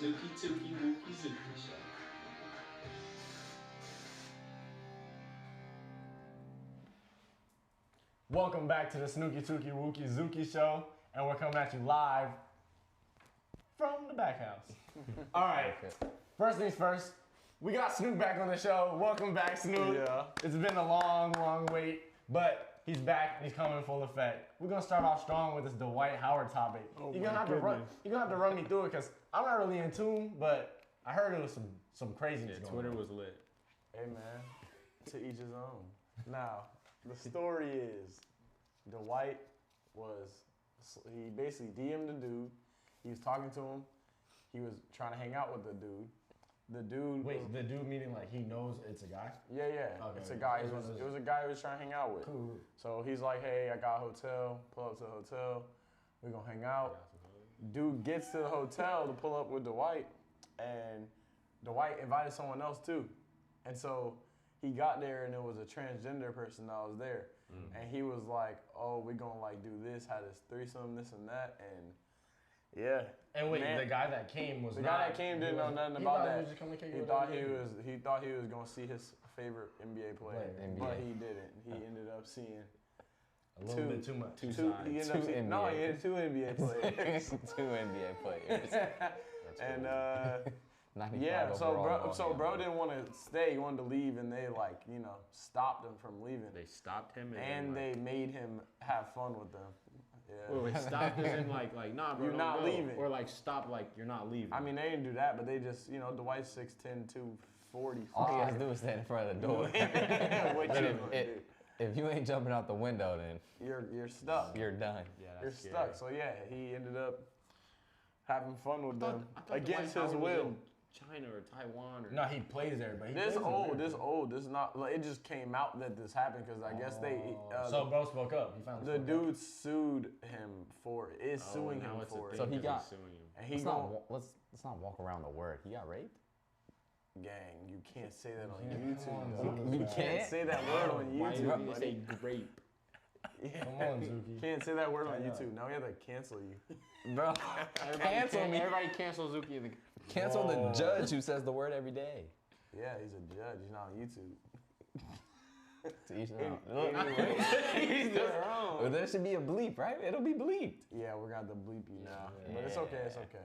Snookey, Tookey, Wookey, Zookey Show. Welcome back to the Snookey, Tookey, Wookey, Zookey Show, and we're coming at you live from the back house. All right, first things first, we got Snook back on the show. Welcome back, Snook. Yeah. It's been a long, long wait, but he's back and he's coming in full effect. We're gonna start off strong with this Dwight Howard topic. Oh you're gonna have to run me through it because I'm not really in tune, but I heard it was some craziness going Twitter on. was lit. Hey man, to each his own. Now, the story is, Dwight he basically DM'd the dude. He was talking to him. He was trying to hang out with the dude. The dude. Wait, the dude meaning like he knows it's a guy? Yeah. Okay. It's a guy. It was a guy he was trying to hang out with. Cool. So he's like, hey, I got a hotel. Pull up to the hotel. We're gonna hang out. Dude gets to the hotel to pull up with Dwight, and Dwight invited someone else too. And so he got there, and it was a transgender person that was there. And he was like, oh, we're gonna like do this, have this threesome, this and that, and yeah. And wait, man, the guy that came was the not, guy that came didn't know nothing about that. He was just coming to kick He it thought with he was gonna see his favorite NBA player, but he didn't. He ended up seeing a little bit too much. He ended up seeing, no, he had two NBA players. Two NBA players. And yeah, so bro didn't want to stay. He wanted to leave, and they stopped him from leaving. They stopped him And they made him have fun with them. Yeah. Wait, stopped as in like nah, bro, You're not go. leaving. Or like stop, like you're not leaving. I mean, they didn't do that, but they just, Dwight's 6'10", 245. All he has to do is stand in front of the door. What you gonna do? If you ain't jumping out the window, then You're stuck. you're done. Yeah, You're that's scary. stuck. So yeah, he ended up having fun with them I thought against Dwight his Howard was will. in China or Taiwan or No, he plays there, but he This plays old. there. This not. Like, it just came out that this happened because I guess so bro spoke up. He finally the spoke dude sued him for it. Is suing now him it's a for thing it. So he because got- he's suing him. And he Let's not walk around the word. He got raped. gang, you can't say that on Come YouTube. on, You Zookey. can't say that word on Why did YouTube, you buddy. say grape? Yeah. Come on, Zookey. Can't say that word on YouTube. Now we have to cancel you. Bro, cancel me. Everybody cancel Zookey. Cancel the judge who says the word every day. Yeah, he's a judge. He's not on YouTube. To each their own. Well, there should be a bleep, right? It'll be bleeped. Yeah, we're gonna have to bleep you now, but it's okay. It's okay.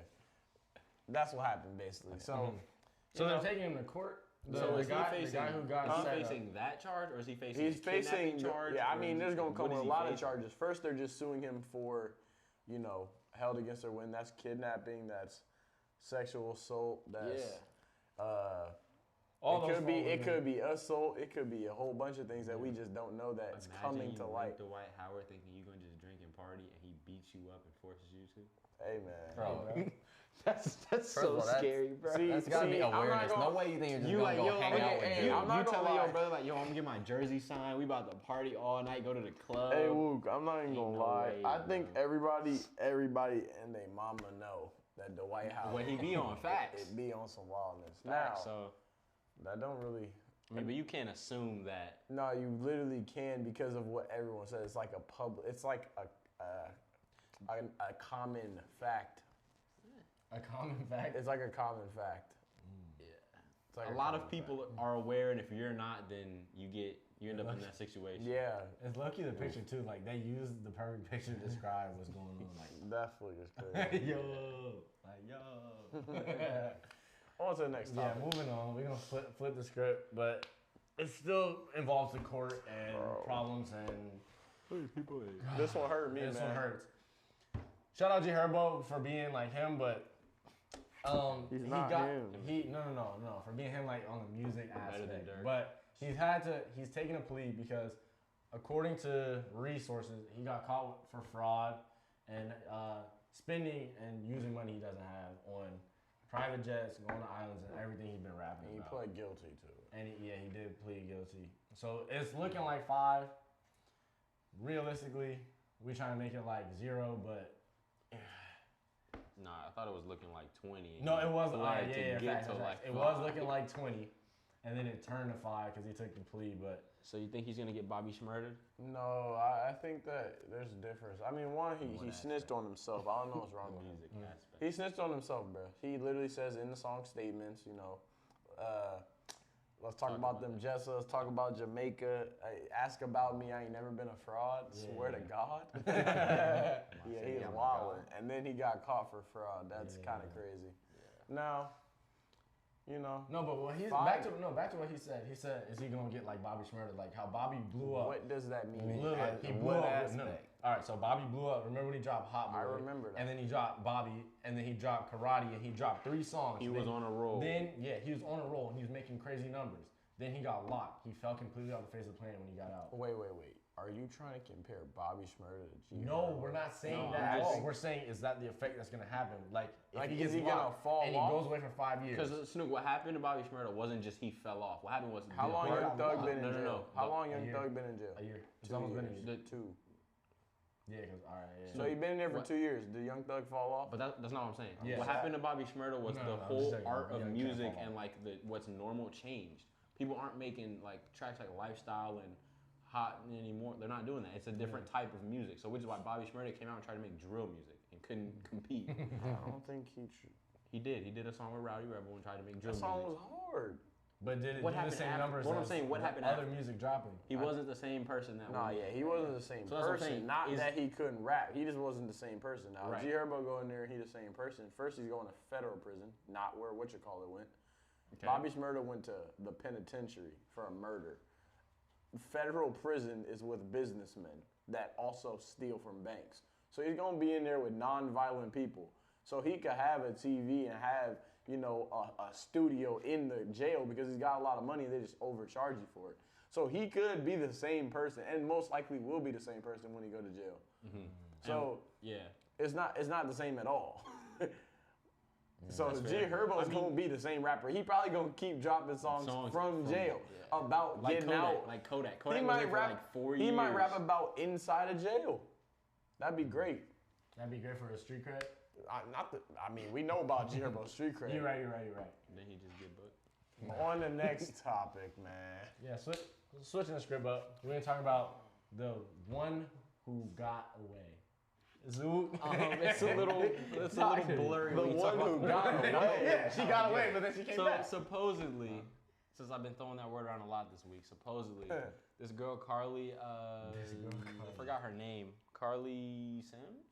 That's what happened basically. So, So they're taking him to court. The is guy he facing? who got Is he set up. facing that charge, or is he facing? he's a kidnapping facing. charge? Yeah, I or mean, is there's he- gonna what come is a he lot of facing? charges. First, they're just suing him for, held against their will. That's kidnapping. That's sexual assault. That's it could be assault. It could be a whole bunch of things that we just don't know that's Imagine coming you to rape light. Dwight Howard thinking you're gonna just drink and party, and he beats you up and forces you to. Hey man, Bro, That's First of all, that's- scary, bro. See, that's gotta be I'm not awareness. gonna- No way you think you're just You gonna like, go yo, hang I'm out gonna, with hey, dude. I'm not you gonna telling your lie. brother like, yo, I'm gonna get my jersey signed. We about to party all night, go to the club. Hey Wook, I'm not even Ain't gonna no lie. way, I think bro. everybody and their mama know that Dwight Howard. What he be on, facts. It be on some wildness. Facts, Now, so that don't really. I mean, but you can't assume that. No, you literally can because of what everyone says. It's like It's like a common fact. A common fact. It's like a common fact. Yeah. It's like A lot common of people fact. are aware, and if you're not, then you end up in that situation. Yeah, It's lucky the picture too. Like they used the perfect picture to describe what's going on. Like that footage is crazy. yo. On to the next Yeah, topic. moving on. We're gonna flip the script, but it still involves the court and problems and This one hurt me, this man. one hurts. Shout out G-Herbo for being like him, but He's he not got him. no for being him like on the music Better than aspect. Dirk. But he's taken a plea because according to resources, he got caught for fraud and spending and using money he doesn't have on private jets, going to islands, and everything he's been rapping And he about. pled guilty to it. And he did plead guilty. So it's looking like 5. Realistically, we trying to make it like 0, but Nah, I thought it was looking like 20. no, it was. So All right, to yeah, get facts. to like It was 5. looking like 20, and then it turned to 5 because he took the plea. But So you think he's gonna get Bobby Schmurdered? No, I think that there's a difference. I mean, one, he snitched on himself. I don't know what's wrong with him. Music aspect. He snitched on himself, bro. He literally says in the song statements, let's talk about them Jessa. Let's talk about Jamaica. Ask about me. I ain't never been a fraud. Swear to God. Yeah, he is wild. And then he got caught for fraud. That's kind of crazy. Now, no, but when he's back to what he said. He said, "Is he gonna get like Bobby Schmurder? Like how Bobby blew up? What does that mean? He blew up. No. All right, so Bobby blew up. Remember when he dropped Hot Boy? I remember that. And then he dropped Bobby, and then he dropped Karate, and he dropped 3 songs. He was on a roll. Then he was on a roll, and he was making crazy numbers. Then he got locked. He fell completely off the face of the planet when he got out. Wait. Are you trying to compare Bobby Schmurder to G-Herbo? No, we're not saying that at all. We're saying is that the effect that's gonna happen? Like if he gets is he gonna locked fall and off? he goes away for 5 years. Because Snook, what happened to Bobby Schmurder wasn't just he fell off. What happened was How long Young Thug been in jail? No. How long Young Thug been in jail? A year. It's 2 almost years. been a year. 2. Yeah, because all right. Yeah. So he been in there for 2 years. Did Young Thug fall off? But that's not what I'm saying. Yeah. What happened to Bobby Schmurder was No, the I'm just whole saying, art of yeah, he can't music fall and like what's normal changed. People aren't making like tracks like Lifestyle and Hot anymore. They're not doing that. It's a different type of music. So which is why Bobby Schmurder came out and tried to make drill music and couldn't compete. I don't think He did. He did a song with Rowdy Rebel and tried to make drill that song music. was hard. But did it What do the happened same after? numbers What I'm as saying, what the happened other after? music dropping? He wasn't the same person that Nah, was. yeah, he wasn't the same So that's what I'm person. saying, Not is- that he couldn't rap. He just wasn't the same person. Now, Right. G-Herbo go in there, he the same person. First, he's going to federal prison, not where went. Okay. Bobby Schmurder went to the penitentiary for a murder. Federal prison is with businessmen that also steal from banks. So he's gonna be in there with non-violent people. So he could have a TV and have, a studio in the jail because he's got a lot of money. They just overcharge you for it. So he could be the same person, and most likely will be the same person when he go to jail. Mm-hmm. So it's not the same at all. So G-Herbo's gonna be the same rapper. He probably gonna keep dropping songs from jail about like getting Kodak, out. Like Kodak. Kodak He was might there for rap. like 4 years. He might rap about inside of jail. That'd be great. That'd be great for his street cred. We know about G-Herbo's street cred. You're right. Then he just get booked. On the next topic, man. Yeah, switching the script up. We're gonna talk about the one who got away. Zook. It's a little blurry. The when you talk one who about- got away. Yeah, she got away, but then she came So back. supposedly, since I've been throwing that word around a lot this week, supposedly this girl Carlee, I forgot her name. Carlee Sims.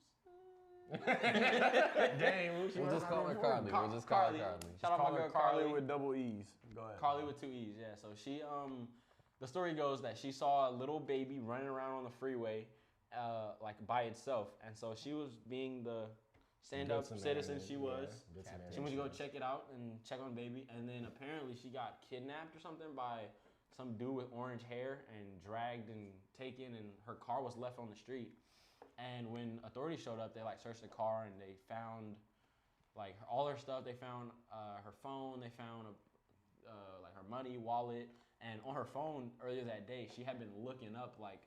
Dang, We'll just call her Carlee. We'll just call her Carlee. Shout out my girl Carlee with double E's. Go ahead. Carlee with 2 E's, yeah. So she, the story goes that she saw a little baby running around on the freeway, like by itself, and so she was being the stand-up citizen she was. She went to go check it out and check on the baby, and then apparently she got kidnapped or something by some dude with orange hair and dragged and taken, and her car was left on the street. And when authorities showed up, they like searched the car and they found like all her stuff. They found her phone. They found like her money, wallet, and on her phone earlier that day, she had been looking up like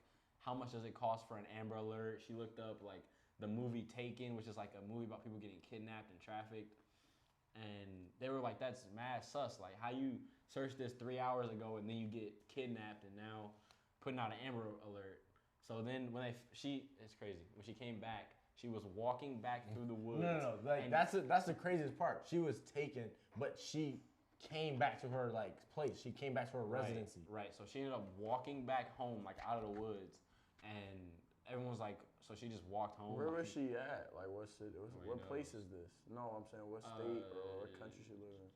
how much does it cost for an Amber Alert. She looked up like the movie Taken, which is like a movie about people getting kidnapped and trafficked. And they were like, that's mad sus. Like, how you searched this 3 hours ago and then you get kidnapped and now putting out an Amber Alert. So then when it's crazy. When she came back, she was walking back through the woods. No. Like that's the craziest part. She was taken, but she came back to her like place. She came back to her residency. Right. So she ended up walking back home, like out of the woods, and everyone was like, so she just walked home. Where like, was she at? Like, what city? What place is this? No, I'm saying what state or what country she live in?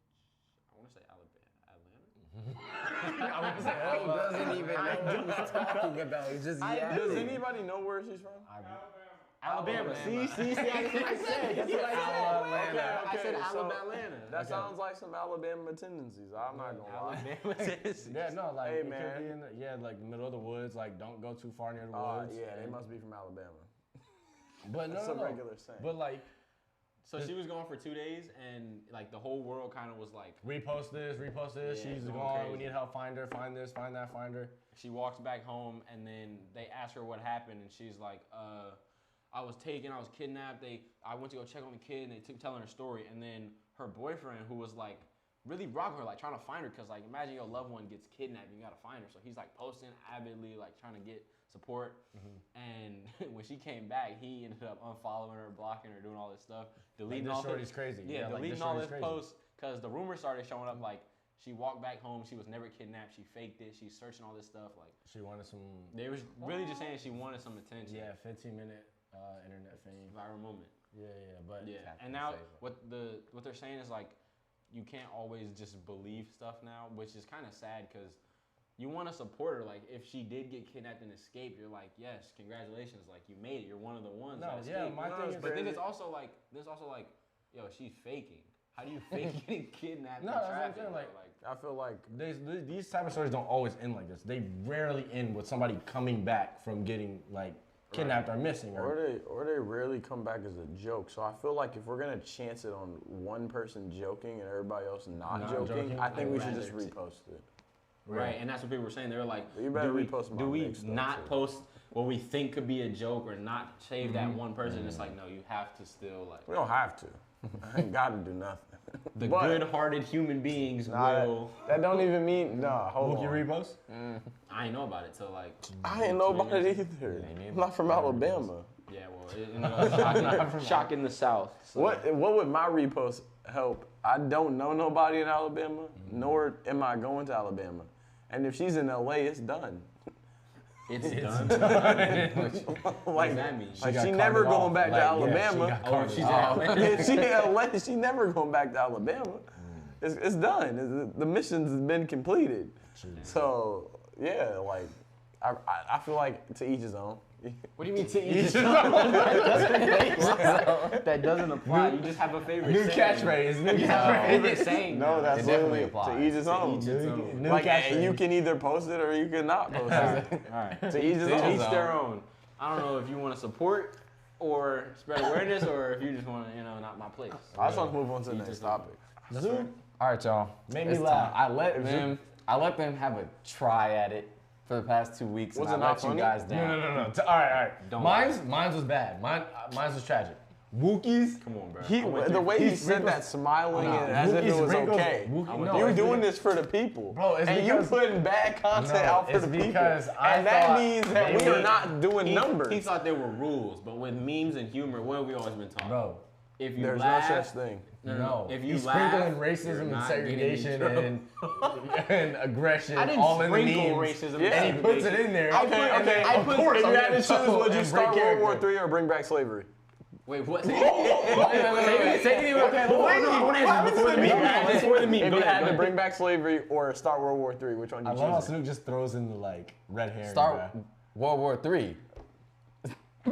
I want to say Atlanta. Doesn't even know what he's talking about. He's just Does anybody know where she's from? Alabama. See, that's what I said. That's what I said. I said so Alabama. That sounds like some Alabama tendencies. I'm not gonna lie. Alabama, Tennessee. Yeah, no, like Hey, it man. could be in like the middle of the woods. Like, don't go too far near the woods. Yeah, they must be from Alabama. But That's a regular saying. But like, So she was gone for 2 days, and like the whole world kind of was like, repost this. Yeah, She's going gone. crazy. We need help. Find her. Find this. Find that. Find her. she walks back home, and then they ask her what happened, and she's like, I was taken, I was kidnapped. I went to go check on the kid, and they took telling her story, and then her boyfriend, who was like really rock her, like trying to find her, because like imagine your loved one gets kidnapped and you gotta find her. So he's like posting avidly, like trying to get support. And when she came back, he ended up unfollowing her, blocking her, doing all this stuff, deleting all shorty's crazy. Yeah, like, deleting all his posts, because the rumors started showing up like she walked back home, she was never kidnapped, she faked it, she's searching all this stuff. Like she wanted some. They was really just saying she wanted some attention. Yeah, 15-minute internet fame. Viral moment. Yeah, but And now what they're saying is like you can't always just believe stuff now, which is kind of sad because you want to support her. Like if she did get kidnapped and escaped, you're like, yes, congratulations, like you made it. You're one of the ones that escaped. My thing is, but then it's also like yo, she's faking. How do you fake getting kidnapped? No, and that's what I'm trafficked? saying. Like I feel like these type of stories don't always end like this. They rarely end with somebody coming back from getting like kidnapped or missing. or they rarely come back as a joke. So I feel like if we're gonna chance it on one person joking and everybody else not joking, I think we should just repost it. Right, and that's what people were saying. They were like, you better repost my do we next stuff, not too. post what we think could be a joke or not save that one person? It's like, no, you have to still like. We don't have to. I ain't got to do nothing. The good-hearted human beings will. That don't even mean hold on. Wookey repost? I ain't know about it till like. I ain't know about it either. I'm not from Alabama. Yeah, well, shock in the South. So. What would my repost help? I don't know nobody in Alabama, nor am I going to Alabama. And if she's in LA, it's done. It's done. Like, does that mean? Like she never going back to Alabama. She's in LA. If she in LA, she never going back to Alabama. It's done. The mission's been completed. So yeah, like I feel like to each his own. What do you mean to each his own? That doesn't apply. You just have a favorite New saying. catchphrase. You have a favorite saying. No, that's It literally definitely to each his own. New Like catchphrase. you can either post it or you can not post it. All right. To each his To own. each their own. I don't know if you want to support or spread awareness, or if you just want to, not my place. I just want to move on to the next topic. Zook. All right, y'all. Make me It's laugh. time. I let them have a try at it for the past 2 weeks. Was and it I not let funny? you guys down. No. All right. Don't Mine's was bad. Mine's was tragic. Wookie's. Come on, bro. The way he said that, smiling and as if it was okay. You're doing this for the people, Bro, it's and you're because- putting bad content out for it's the people, because I and that thought means that we are not doing numbers. He thought there were rules, but with memes and humor, what have we always been taught? Bro, If you There's laugh, no such thing. no. If you He's laugh, sprinkling you're racism and not getting in segregation trouble. and aggression I didn't all in the sprinkle memes. racism. Yeah. and And he puts it in there. Okay. Of course, If I'm you had to getting choose, trouble would you and start break World War character. III or bring back slavery? Wait, what? Say it Okay, No, I want to answer before the meme. Before the meme. If Go you ahead, had go to ahead. bring back slavery or start World War III, which one I you love how choose? Snook just throws in the like red hair. Start World War III. I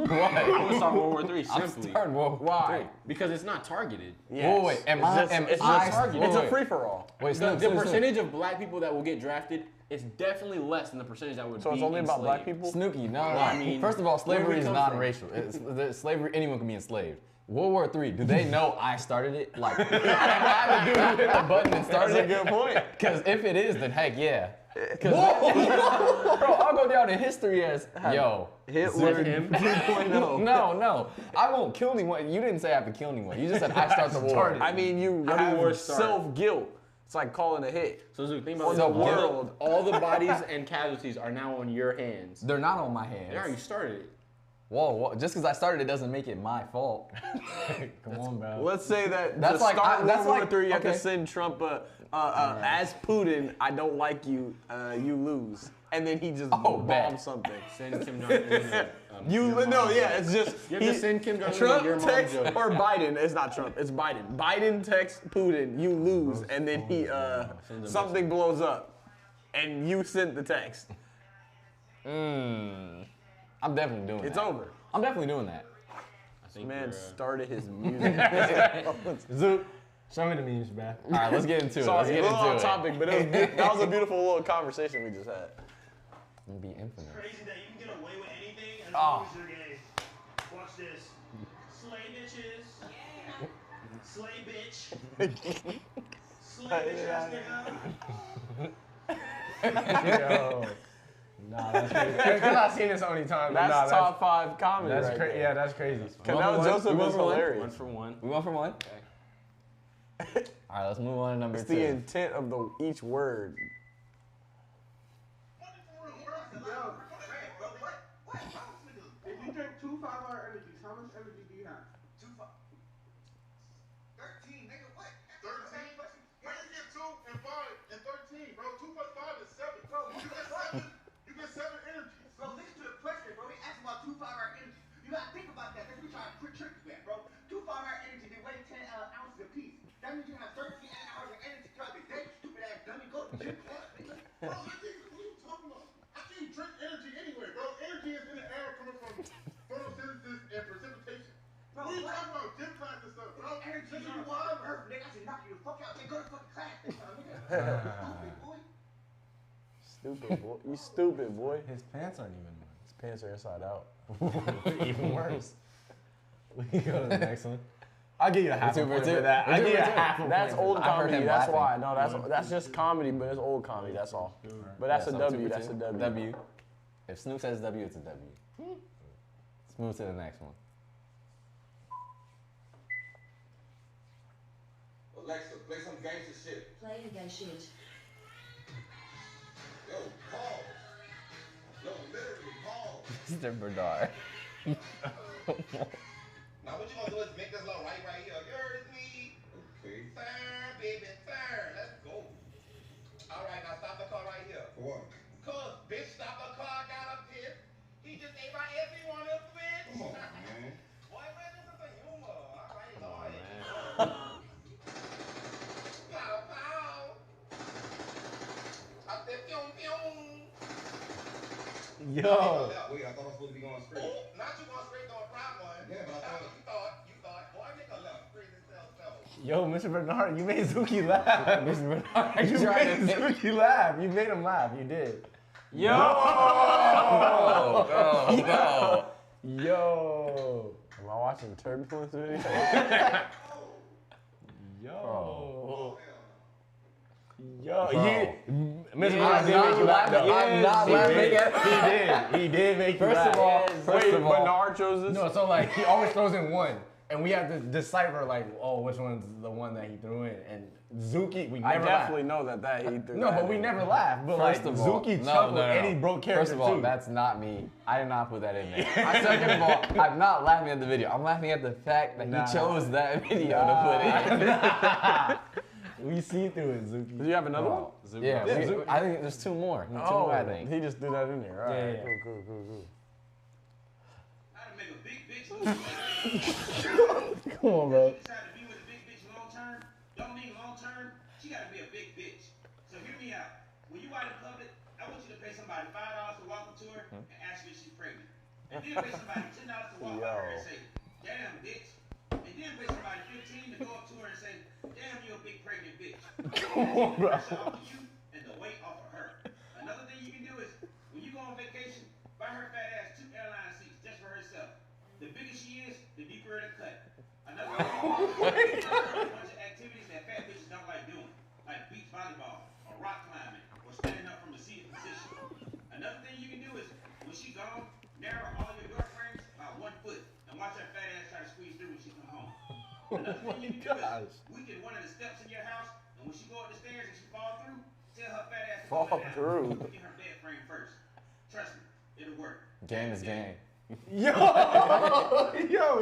would start World War III I'm simply. starting World War Why? III. Because it's not targeted. Whoa, wait, am I It's targeted? a free for all. Wait, The Snook, percentage of black people that will get drafted is definitely less than the percentage that would So be it's only about black enslaved. people. Snookey, no. I mean, First of all, where do slavery we is come non-racial. Slavery, anyone can be enslaved. World War III, do they know I started it? Like, I had to do hit the button and That's started a it? good point. Because if it is, then heck yeah. Bro, I'll go down in history as, yo. Hitler 2.0. No. I won't kill anyone. You didn't say I have to kill anyone. You just said I start the war. I mean, you How do have wars start? self-guilt. It's like calling a hit. So Zook, think about The this. world. All the bodies and casualties are now on your hands. They're not on my hands. Yeah, you started it. Whoa, just because I started it doesn't make it my fault. Come on, bro. Let's say that That's to like- start that's World like- War III, you have okay. to send Trump as Putin. I don't like you. You lose, and then he just bombs bet. something. Send Kim Jong-un. It's just You have to send Kim Jong-un Trump your mom's text joke. or Biden. It's not Trump. It's Biden. Biden texts Putin. You lose, and then he something blows up, and you sent the text. I'm definitely doing It's that. over. I'm definitely doing that. This man started his music. Zook, show me the memes, bro. All right, let's get into it. Sorry, Let's a get little into off it. topic, but that was a beautiful little conversation we just had. Be infinite. Crazy that you can get away with anything as long as you're gay. Watch this. Slay bitches. Slay bitch. Slay bitch ass nigga. Yo. Nah, that's crazy. Because I've seen this so many times. That's nah, top 5 comedy That's right crazy. there. Yeah, that's crazy. Canal Joseph is One hilarious. for one. We went for one? All right, let's move on to number It's 2. the intent of each word. If you drink 2 5-hour energies, how much energy do you have? 13, nigga, what? 13? Where you get 2 and 5 and 13, bro? 2 plus 5 is 7. Bro, you get 7 energies. Bro, listen to the question, bro. They asked about 2 5-hour energies. You gotta think about that. That's what we trying to trick you at, bro. 2 5-hour energies, they weigh 10 ounces apiece. That means you have 13 hours of energy throughout the day. Stupid ass dummy, go to the gym. Bro, what are you talking about? I can't drink energy anyway, bro. Energy is in the air coming from photosynthesis and precipitation. Bro, What are you talking about? Gym class and stuff, bro. Energy Listen, on you the wild. earth, nigga. I should knock you the fuck out. They go to fucking class next time, nigga. Stupid, boy. Stupid boy. You stupid boy. His pants aren't even His pants are inside out. even worse. We can go to the next one. I'll give you a half a point two. for that. I'll give you a half a point. That's old I heard comedy. him That's laughing. why. No, that's just comedy, but it's old comedy. That's all. But that's Yeah, a so W. 2 for That's a 2. W. W. If Snoop says W, it's a W. Let's move to the next one. Alexa, play some gangster shit. Play again shit. Yo, pause. Yo, literally, pause. Mr. Bernard. Now what you gonna do is make this little right here. You heard me? Okay. Sir, baby, sir. Let's go. All right, now stop the car right here. For what? Cause bitch, stop the car, got a piss. He just ate my every one of the bitch. Come on, man. Boy, man, this is a humor. All right, Lord. Pow, pow. I said, pew, pew. Yo. Wait, I thought I was supposed to be going straight. Oh, not you going straight on a prime one. Yeah, but I thought. You thought. Boy, make a left. Crazy self. Yo, Mr. Bernard, you made Zookey laugh. Mr. Bernard, You made Zookey laugh. You made him laugh. You did. Yo! Oh, Yo. Am I watching Turbulence video? Yo. Yo. Bro. Mr. I'm Bernard did not make you laugh. laughing. I'm not He laughing did. at- He did make you First laugh. of all, Wait, Bernard chose this? No, so like he always throws in one, and we have to decipher like, oh, which one's the one that he threw in. And Zookey, we I never definitely laugh. know that he threw No, that but we in. never laugh. But First like of all, Zookey no, chuckled no, no. and he broke character First of all, too. that's not me. I did not put that in there. Second of all, I'm not laughing at the video. I'm laughing at the fact that Nah. he chose that video to put in. We see through it, Zookey. Do you have another one? Yeah, Yeah, we- Zookey. I think there's 2 more. 2 Oh, more, I think. he just threw that in there. All right, Yeah, yeah. cool. How to make a big bitch lose weight. Come on, bro. You decide to be with a big bitch long term, don't mean long term, she gotta be a big bitch. So hear me out. When you out in public, I want you to pay somebody $5 to walk up to her and ask her if she's pregnant. And then pay somebody $10 to walk by her and say, damn, bitch. And then pay somebody $15 to go up to her and say, damn, you a big pregnant bitch. Come on, bro. Pressure off of you and the weight off of her. Another thing you can do is, when you go on vacation, buy her fat ass 2 airline seats just for herself. The bigger she is, the deeper it'll cut. Another thing you can do is a bunch of activities that fat bitches don't like doing, like beach volleyball, or rock climbing, or standing up from a seated position. Another thing you can do is, when she gone, narrow all your girlfriends by 1 foot, and watch her fat ass try to squeeze through when she come home. Another thing you can do is, weaken one of the steps in your house, and when she go up the stairs and she fall through, tell her fat ass to Fall go down. through. Get her bed frame first. Trust me, it'll work. Game is game. Yo,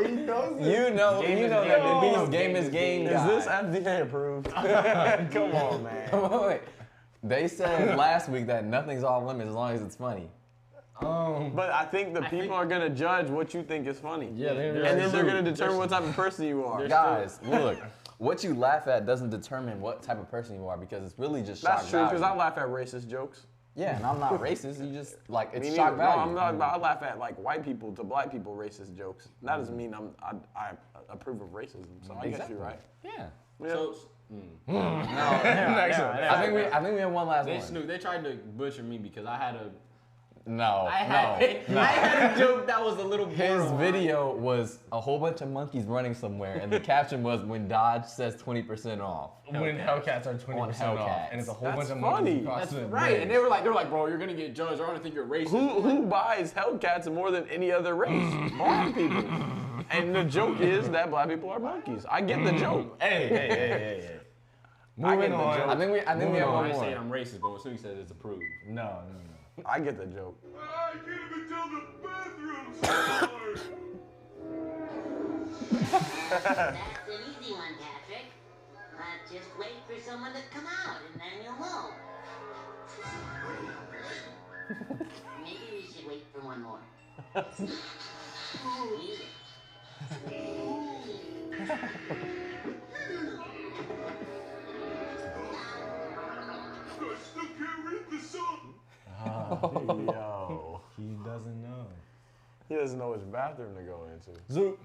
he knows it. You know that he's game is game Is guy. this FDA approved? Come on, man. Wait. They said last week that nothing's off limits as long as it's funny. But I think the people are gonna judge what you think is funny. Yeah, and then they're gonna determine what type of person you are. Guys, look, what you laugh at doesn't determine what type of person you are because it's really just shock That's true, because I value. laugh at racist jokes. Yeah, and I'm not racist. You just like it's Me shock neither. No, value. I'm not. I laugh at like white people to black people racist jokes. That doesn't mean I approve of racism. So I guess Exactly. you're right. Yeah. Yeah. So, Next one. I think we have one last they one. Snook, they tried to butcher me because I had a No. I had a joke that was a little His borderline. video was a whole bunch of monkeys running somewhere, and the caption was when Dodge says 20% off. When Hellcats are 20% off, Hellcats. and it's a whole That's bunch of funny. monkeys across That's the right, bridge. and they were like, bro, you're gonna get judged. They're gonna think you're racist. Who buys Hellcats more than any other race? Black people. And the joke is that black people are monkeys. I get the joke. Hey. I Moving get the on. joke. I think we have one I say more. I'm racist, but when Snookey says it's approved. No. I get the joke. I can't even tell the bathroom's hard. That's an easy one, Patrick. Just wait for someone to come out, and then you'll know. Maybe we should wait for one more. Easy. I still can't read the song. Yo. He doesn't know. He doesn't know which bathroom to go into. Zook,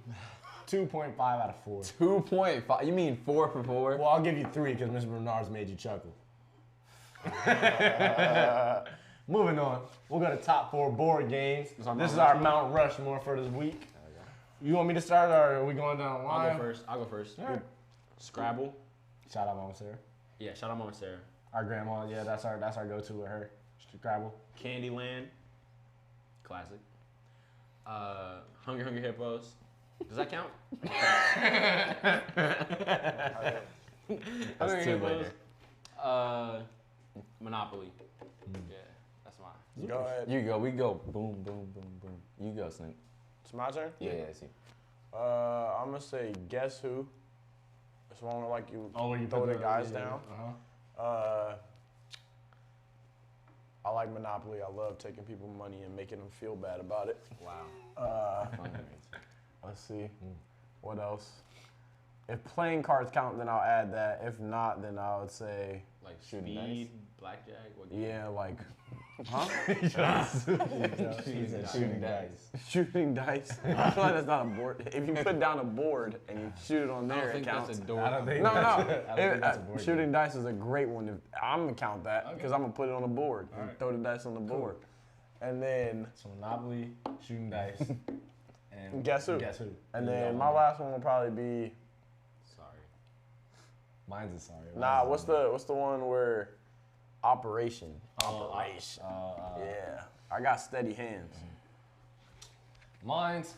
2.5 out of 4. 2.5. You mean 4 for 4? Well, I'll give you 3 because Mr. Bernard's made you chuckle. Moving on, we'll go to top 4 board games. This is our Mount Rushmore for this week. You want me to start, or are we going down the line? I'll go first. All right. Scrabble. Shout out Mama Sarah. Yeah, shout out Mama Sarah. Our grandma, yeah, that's our go-to with her. Scrabble. Candyland. Classic. Hungry Hippos. Does that count? That's 2 later. Monopoly. Yeah, that's mine. Go ahead. You go. We go. Boom, boom, boom, boom. You go, Snoop. It's my turn? Yeah, see. I'm going to say Guess Who. It's one where, like, you throw the guys down. I like Monopoly. I love taking people's money and making them feel bad about it. Wow. Let's see. What else? If playing cards count, then I'll add that. If not, then I would say, Like Shooting speed, blackjack. What game? yeah, like, huh? He said shooting dice. Shooting dice. I feel like that's not a board. If you put down a board and you shoot it on I there, don't it think counts. that's a door. I don't think No, that's, no. I don't think that's a board Shooting game. dice is a great one. I'm gonna count that because I'm gonna put it on the board and Alright. throw the dice on the board, and then So Monopoly, shooting dice, and Guess Who. Guess Who. and then my last one will probably be Sorry. Mine's a sorry. what's the one where Operation. Operation. Yeah, I got steady hands. Mine's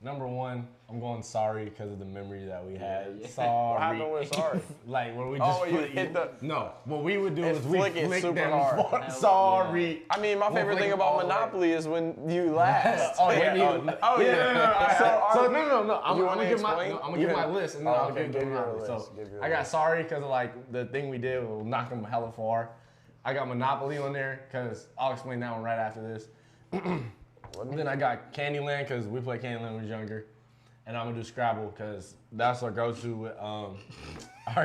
number 1. I'm going sorry because of the memory that we had. yeah. Sorry. What happened with sorry? Like where we just Oh, you hit the. No, what we would do And is we flick it flick super them hard. for sorry. I mean, my favorite flick thing them all about the way. Monopoly is when you last. Oh yeah. Oh yeah. So no. I'm You gonna wanna give my explain? I'm gonna give my list and then I'll okay, give give you your my list. So Give your I got list. sorry because of like the thing we did will knock them hella far. I got Monopoly on there because I'll explain that one right after this. And then I got Candyland because we played Candyland when we was younger. And I'm gonna do Scrabble because that's our go-to with our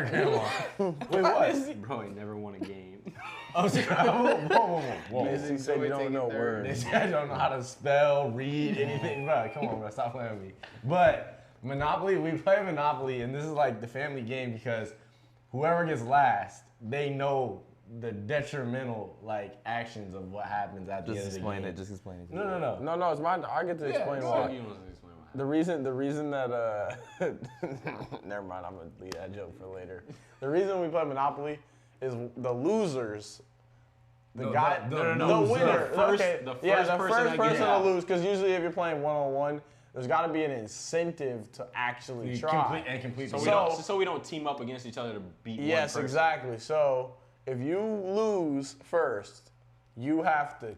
grandma. Wait, what? Bro, I never won a game. Oh, Scrabble? Whoa. Basically said you don't know They words. said I don't know how to spell, read, anything. Bro, come on, bro, stop playing with me. But Monopoly, we play Monopoly, and this is like the family game because whoever gets last, they know the detrimental like actions of what happens at the end of the game. Just explain it. No. No, it's mine. I get to explain go why. ahead. You want to explain why? The reason that never mind, I'm gonna leave that joke for later. The reason we play Monopoly is the losers. The winner. The first person that gets to out. lose, because usually if you're playing one-on-one, there's got to be an incentive to actually try. Complete So we don't team up against each other to beat one Yes, person. exactly. So if you lose first, you have to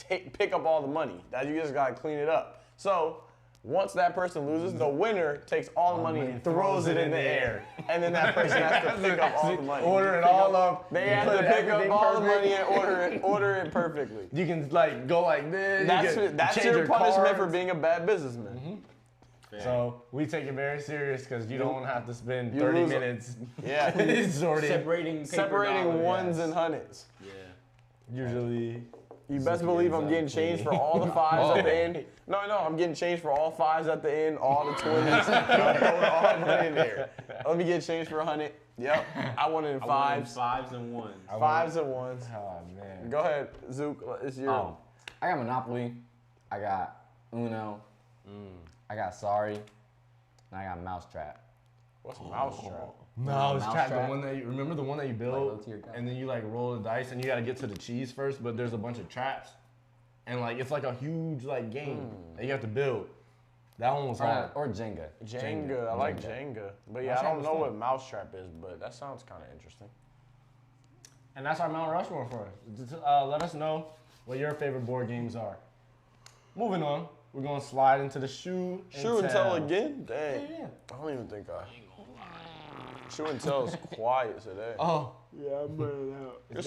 pick up all the money. That you just gotta clean it up. So once that person loses, the winner takes all the money and throws it in the air, and then that person has to pick up all the money. Order it all up. They have to pick up all the money and order it perfectly. You can like go like this. That's change your punishment cards. for being a bad businessman. So we take it very serious because you don't want to have to spend you 30 lose- minutes Yeah, Separating paper dollars. ones and hundreds. Yeah. usually. You best believe I'm getting changed for all the fives at the end. No, I'm getting changed for all fives at the end, all the 20s. Throwing all the money in there. Let me get changed for 100. Yep, I won it in fives. Fives and ones. Fives and ones. Oh man. Go ahead, Zook. It's your. Oh, I got Monopoly. I got Uno. I got Sorry. And I got Mousetrap. What's Mousetrap? Mousetrap, the Mousetrap. one that you remember the one that you Like, build, low tier guy. and then you like roll the dice, and you gotta get to the cheese first. But there's a bunch of traps, and like it's like a huge like game that you have to build. That one was hard. Or Jenga. Jenga. I like Jenga. But yeah, I don't know what Mousetrap is, but that sounds kind of interesting. And that's our Mount Rushmore for us. Just, let us know what your favorite board games are. Moving on, we're going to slide into the shoe and Shoe and tell. tell again? Dang. Yeah. I don't even think Shoe and tell is quiet today. Oh. Yeah, I'm burning out. It's